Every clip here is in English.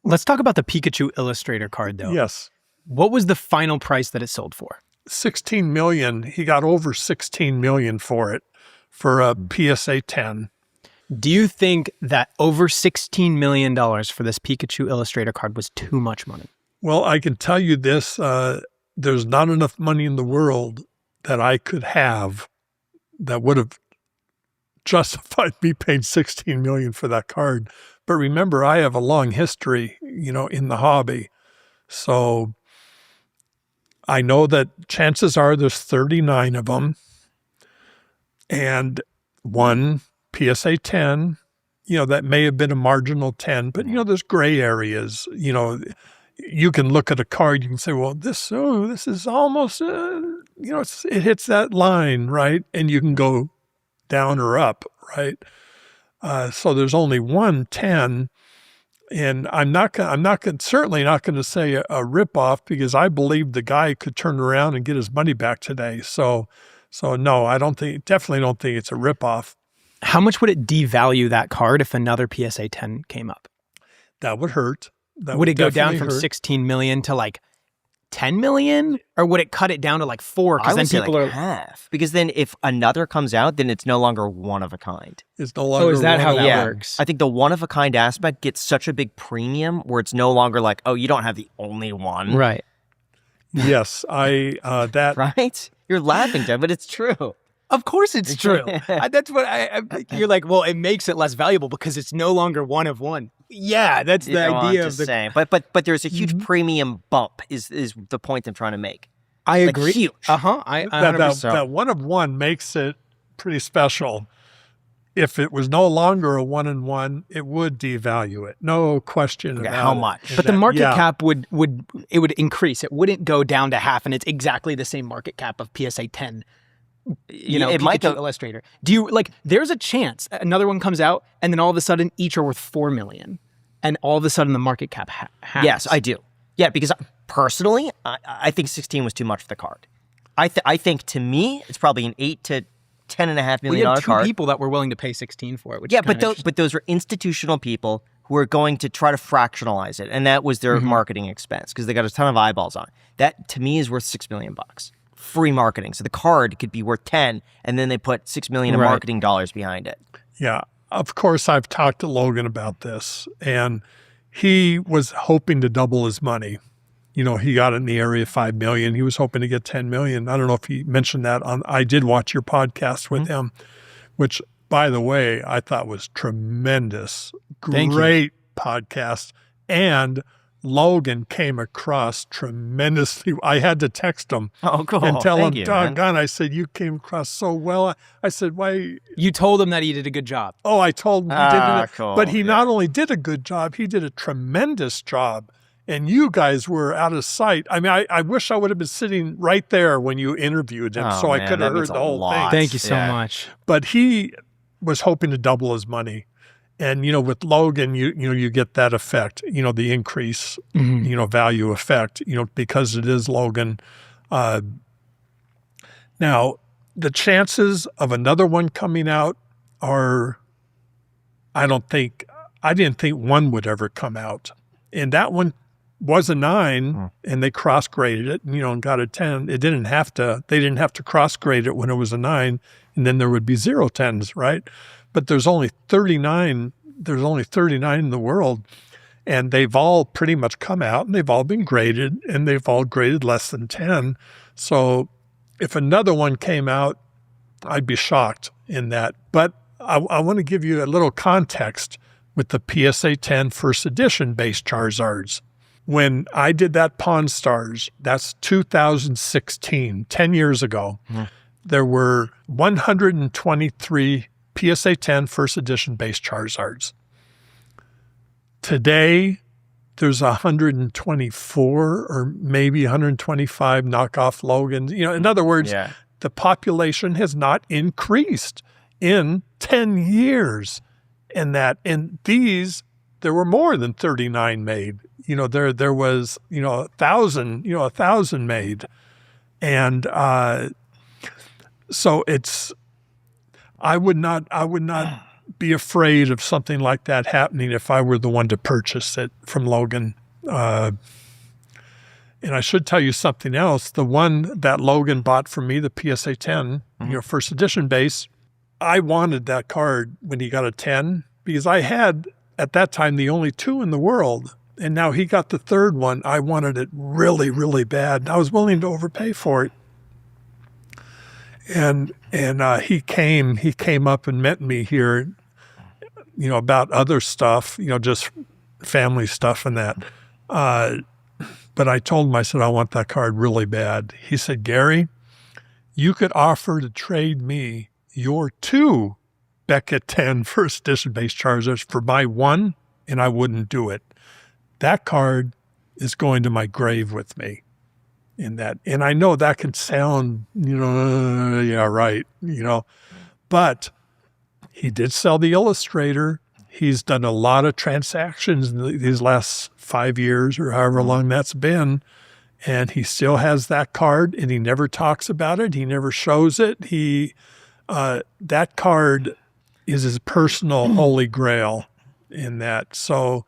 Let's talk about the Pikachu Illustrator card, though. Yes. What was the final price that it sold for? $16 million. He got over $16 million for it, for a PSA 10. Do you think that over $16 million for this Pikachu Illustrator card was too much money? Well, I can tell you this. There's not enough money in the world that I could have that would have justified me paying $16 million for that card. But remember, I have a long history, in the hobby. So I know that chances are there's 39 of them. And one PSA 10, that may have been a marginal 10, but, there's gray areas. You can look at a card, you can say, well, this is almost, it hits that line, right? And you can go down or up, right? So there's only one 10, and I'm certainly not going to say a ripoff, because I believe the guy could turn around and get his money back today. So no, definitely don't think it's a ripoff. How much would it devalue that card if another PSA 10 came up? That would hurt. Would it go down from 16 million to like 10 million, or would it cut it down to like 4? Because then people are half. Because then if another comes out, then it's no longer one of a kind. It's no longer. Oh, is that how that works? I think the one of a kind aspect gets such a big premium where it's no longer like, oh, you don't have the only one. Right. Yes, that. Right? You're laughing, Jen, but it's true. Of course it's true. That's what you're like, well, it makes it less valuable because it's no longer one of one. Yeah, that's the idea of the saying. But there's a huge premium bump is the point I'm trying to make. I agree. Huge. That one of one makes it pretty special. If it was no longer a 1-in-1, it would devalue it. No question about how much? But the market cap would increase. It wouldn't go down to half, and it's exactly the same market cap of PSA 10. It might go Illustrator. Do you there's a chance another one comes out and then all of a sudden each are worth 4 million and all of a sudden the market cap halves? Yes, I do. Yeah, because personally, I think 16 was too much for the card. I think to me, it's probably an $8 to $10.5 million card. We had 2 people that were willing to pay 16 for it. Which but those were institutional people who were going to try to fractionalize it, and that was their marketing expense because they got a ton of eyeballs on it. That to me is worth $6 million. Free marketing. So the card could be worth 10, and then they put $6 million in marketing dollars behind it. Yeah. Of course, I've talked to Logan about this, and he was hoping to double his money. He got in the area of 5 million. He was hoping to get 10 million. I don't know if he mentioned that I did watch your podcast with him, which, by the way, I thought was tremendous. Great podcast. And Logan came across tremendously. I had to text him and tell him, doggone, I said, you came across so well. I said, why? You told him that he did a good job. Oh, I told him he did it. But he not only did a good job, he did a tremendous job. And you guys were out of sight. I mean, I wish I would have been sitting right there when you interviewed him I could have heard the whole thing. Thank you so much. But he was hoping to double his money. And, with Logan, you get that effect, the increase, value effect, because it is Logan. Now, the chances of another one coming out are, I didn't think one would ever come out. And that one was a 9, and they cross-graded it, and got a 10. They didn't have to cross-grade it when it was a 9, and then there would be 0 10s, right? But there's only 39 in the world, and they've all pretty much come out, and they've all been graded, and they've all graded less than 10. So if another one came out, I'd be shocked in that. But I want to give you a little context with the PSA 10 first edition base Charizards. When I did that Pawn Stars, that's 2016, 10 years ago, there were 123 PSA 10 first edition base Charizards. Today, there's 124 or maybe 125 knockoff Logans. In other words, the population has not increased in 10 years. And these, there were more than 39 made. There was, 1,000 made. And so it's, I would not be afraid of something like that happening if I were the one to purchase it from Logan. And I should tell you something else. The one that Logan bought from me, the PSA 10, first edition base, I wanted that card when he got a 10 because I had, at that time, the only 2 in the world. And now he got the 3rd one. I wanted it really, really bad. I was willing to overpay for it. And he came up and met me here, about other stuff, just family stuff and that. But I told him, I said, I want that card really bad. He said, Gary, you could offer to trade me your 2 Beckett 10 first edition base Charizards for my 1, and I wouldn't do it. That card is going to my grave with me in that. And I know that can sound, yeah, right, but he did sell the Illustrator. He's done a lot of transactions in these last 5 years or however long that's been. And he still has that card and he never talks about it. He never shows it. That card is his personal holy grail in that. So,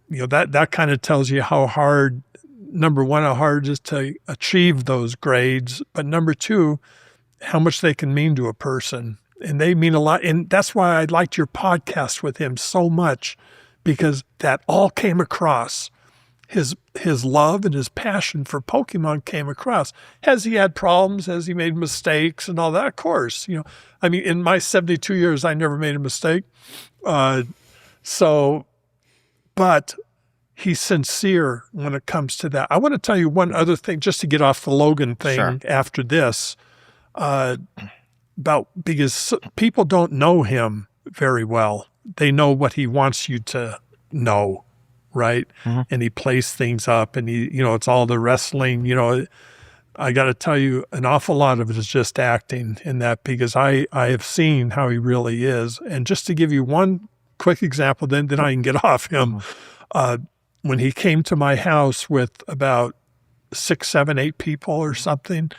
that kind of tells you how hard, number one, how hard it is to achieve those grades. But number 2, how much they can mean to a person. And they mean a lot. And that's why I liked your podcast with him so much, because that all came across. His love and his passion for Pokemon came across. Has he had problems? Has he made mistakes and all that? Of course. In my 72 years, I never made a mistake. But he's sincere when it comes to that. I want to tell you one other thing, just to get off the Logan thing after this, because people don't know him very well. They know what he wants you to know, right? Mm-hmm. And he plays things up, and it's all the wrestling. I got to tell you, an awful lot of it is just acting in that, because I have seen how he really is. And just to give you one quick example, then I can get off him. When he came to my house with about 6, 7, 8 people or something,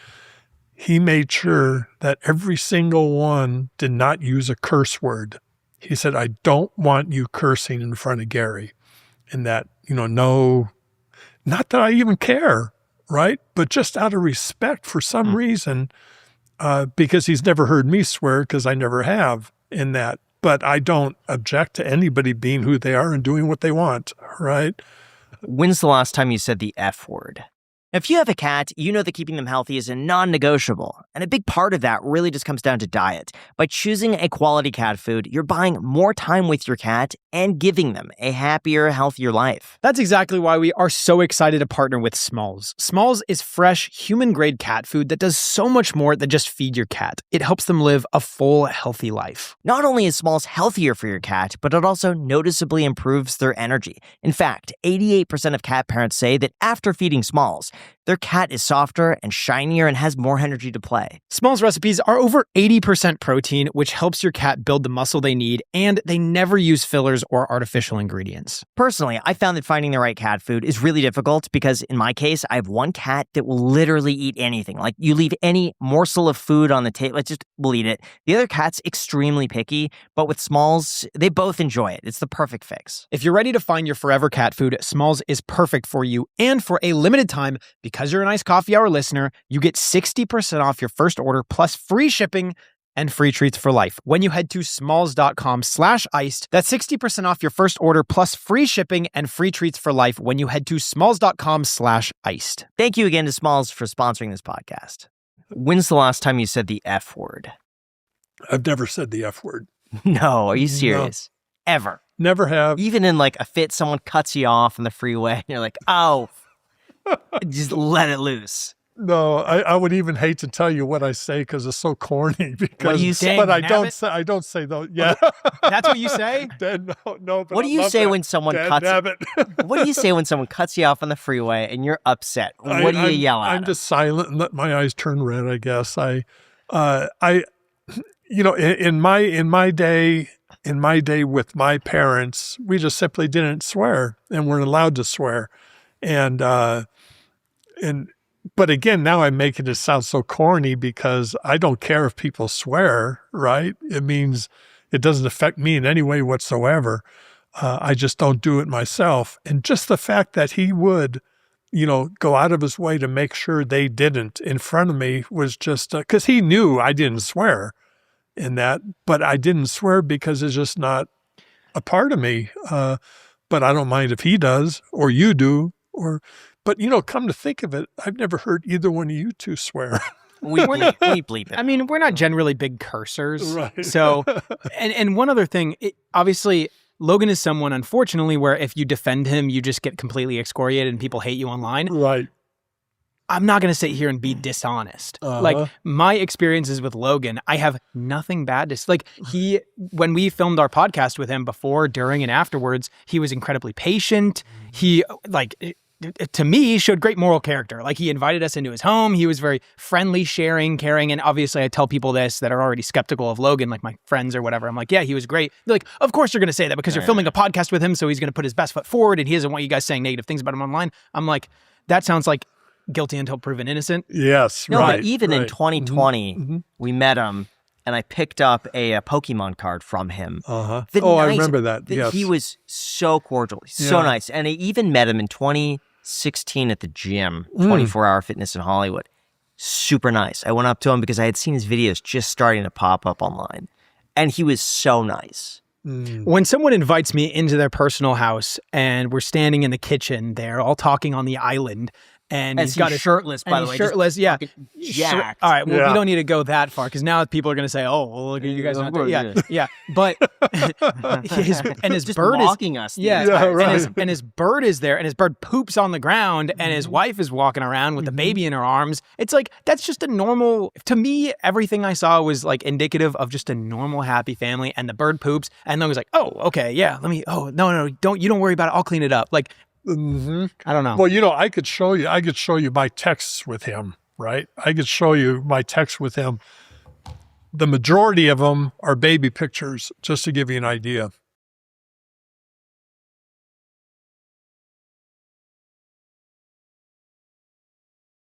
he made sure that every single one did not use a curse word. He said, I don't want you cursing in front of Gary. And that, no, not that I even care, right? But just out of respect for some reason, because he's never heard me swear, because I never have in that. But I don't object to anybody being who they are and doing what they want, right? When's the last time you said the F word? If you have a cat, you know that keeping them healthy is a non-negotiable. And a big part of that really just comes down to diet. By choosing a quality cat food, you're buying more time with your cat and giving them a happier, healthier life. That's exactly why we are so excited to partner with Smalls. Smalls is fresh, human-grade cat food that does so much more than just feed your cat. It helps them live a full, healthy life. Not only is Smalls healthier for your cat, but it also noticeably improves their energy. In fact, 88% of cat parents say that after feeding Smalls, their cat is softer and shinier and has more energy to play. Smalls recipes are over 80% protein, which helps your cat build the muscle they need, and they never use fillers or artificial ingredients. Personally, I found that finding the right cat food is really difficult because in my case, I have one cat that will literally eat anything. Like, you leave any morsel of food on the table, it just will eat it. The other cat's extremely picky, but with Smalls, they both enjoy it. It's the perfect fix. If you're ready to find your forever cat food, Smalls is perfect for you, and for a limited time, because you're a nice coffee hour listener, you get 60% off your first order plus free shipping and free treats for life when you head to smalls.com/iced. That's 60% off your first order plus free shipping and free treats for life when you head to smalls.com/iced. Thank you again to Smalls for sponsoring this podcast. When's the last time you said the F word? I've never said the F word. No, are you serious? No. Ever? Never have. Even in like a fit, someone cuts you off on the freeway and you're like, oh, just let it loose. No, I would even hate to tell you what I say because it's so corny. Because, what do you say? But I don't say those. Yeah, that's what you say. No. But what do you say when someone cuts? What do you say when someone cuts you off on the freeway and you're upset? What do you yell at? I'm just silent and let my eyes turn red. I guess in my day with my parents, we just simply didn't swear and weren't allowed to swear, But again, now I'm making it sound so corny because I don't care if people swear, right? It means It doesn't affect me in any way whatsoever. I just don't do it myself. And just the fact that he would, go out of his way to make sure they didn't in front of me was just, because he knew I didn't swear in that, but I didn't swear because it's just not a part of me. But I don't mind if he does or you do, but come to think of it, I've never heard either one of you two swear. We bleep it. I mean, we're not generally big cursors. Right. So, and one other thing, obviously, Logan is someone, unfortunately, where if you defend him, you just get completely excoriated and people hate you online. Right. I'm not going to sit here and be dishonest. Like, my experiences with Logan, I have nothing bad to say. Like, when we filmed our podcast with him before, during, and afterwards, he was incredibly patient. He, to me, showed great moral character. Like, he invited us into his home. He was very friendly, sharing, caring. And obviously, I tell people this that are already skeptical of Logan, like my friends or whatever. I'm like, yeah, he was great. They're like, of course you're going to say that because you're filming a podcast with him, so he's going to put his best foot forward, and he doesn't want you guys saying negative things about him online. I'm like, that sounds like guilty until proven innocent. Yes, no, right. But even in right. 2020, we met him, and I picked up a Pokemon card from him. I remember that. Yes. He was so cordial, so nice. And I even met him in 2016 at the gym, 24-Hour Fitness in Hollywood. Super nice. I went up to him because I had seen his videos just starting to pop up online. And he was so nice. When someone invites me into their personal house and we're standing in the kitchen there, all talking on the island, and he's got shirtless, by the way. Shirtless, yeah. Jacked. All right, well, we don't need to go that far because now people are going to say, "Oh, well, look at you guys." Yeah. But his just bird walking is us. right. and his bird is there, and his bird poops on the ground, and his wife is walking around with the baby in her arms. It's like that's just a normal. To me, everything I saw was like indicative of just a normal, happy family. And the bird poops, and Logan's like, "Oh, okay, yeah. Let me. Oh, no, don't worry about it. I'll clean it up." Like. I don't know. Well, I could show you my texts with him, right? I could show you my texts with him. The majority of them are baby pictures, just to give you an idea.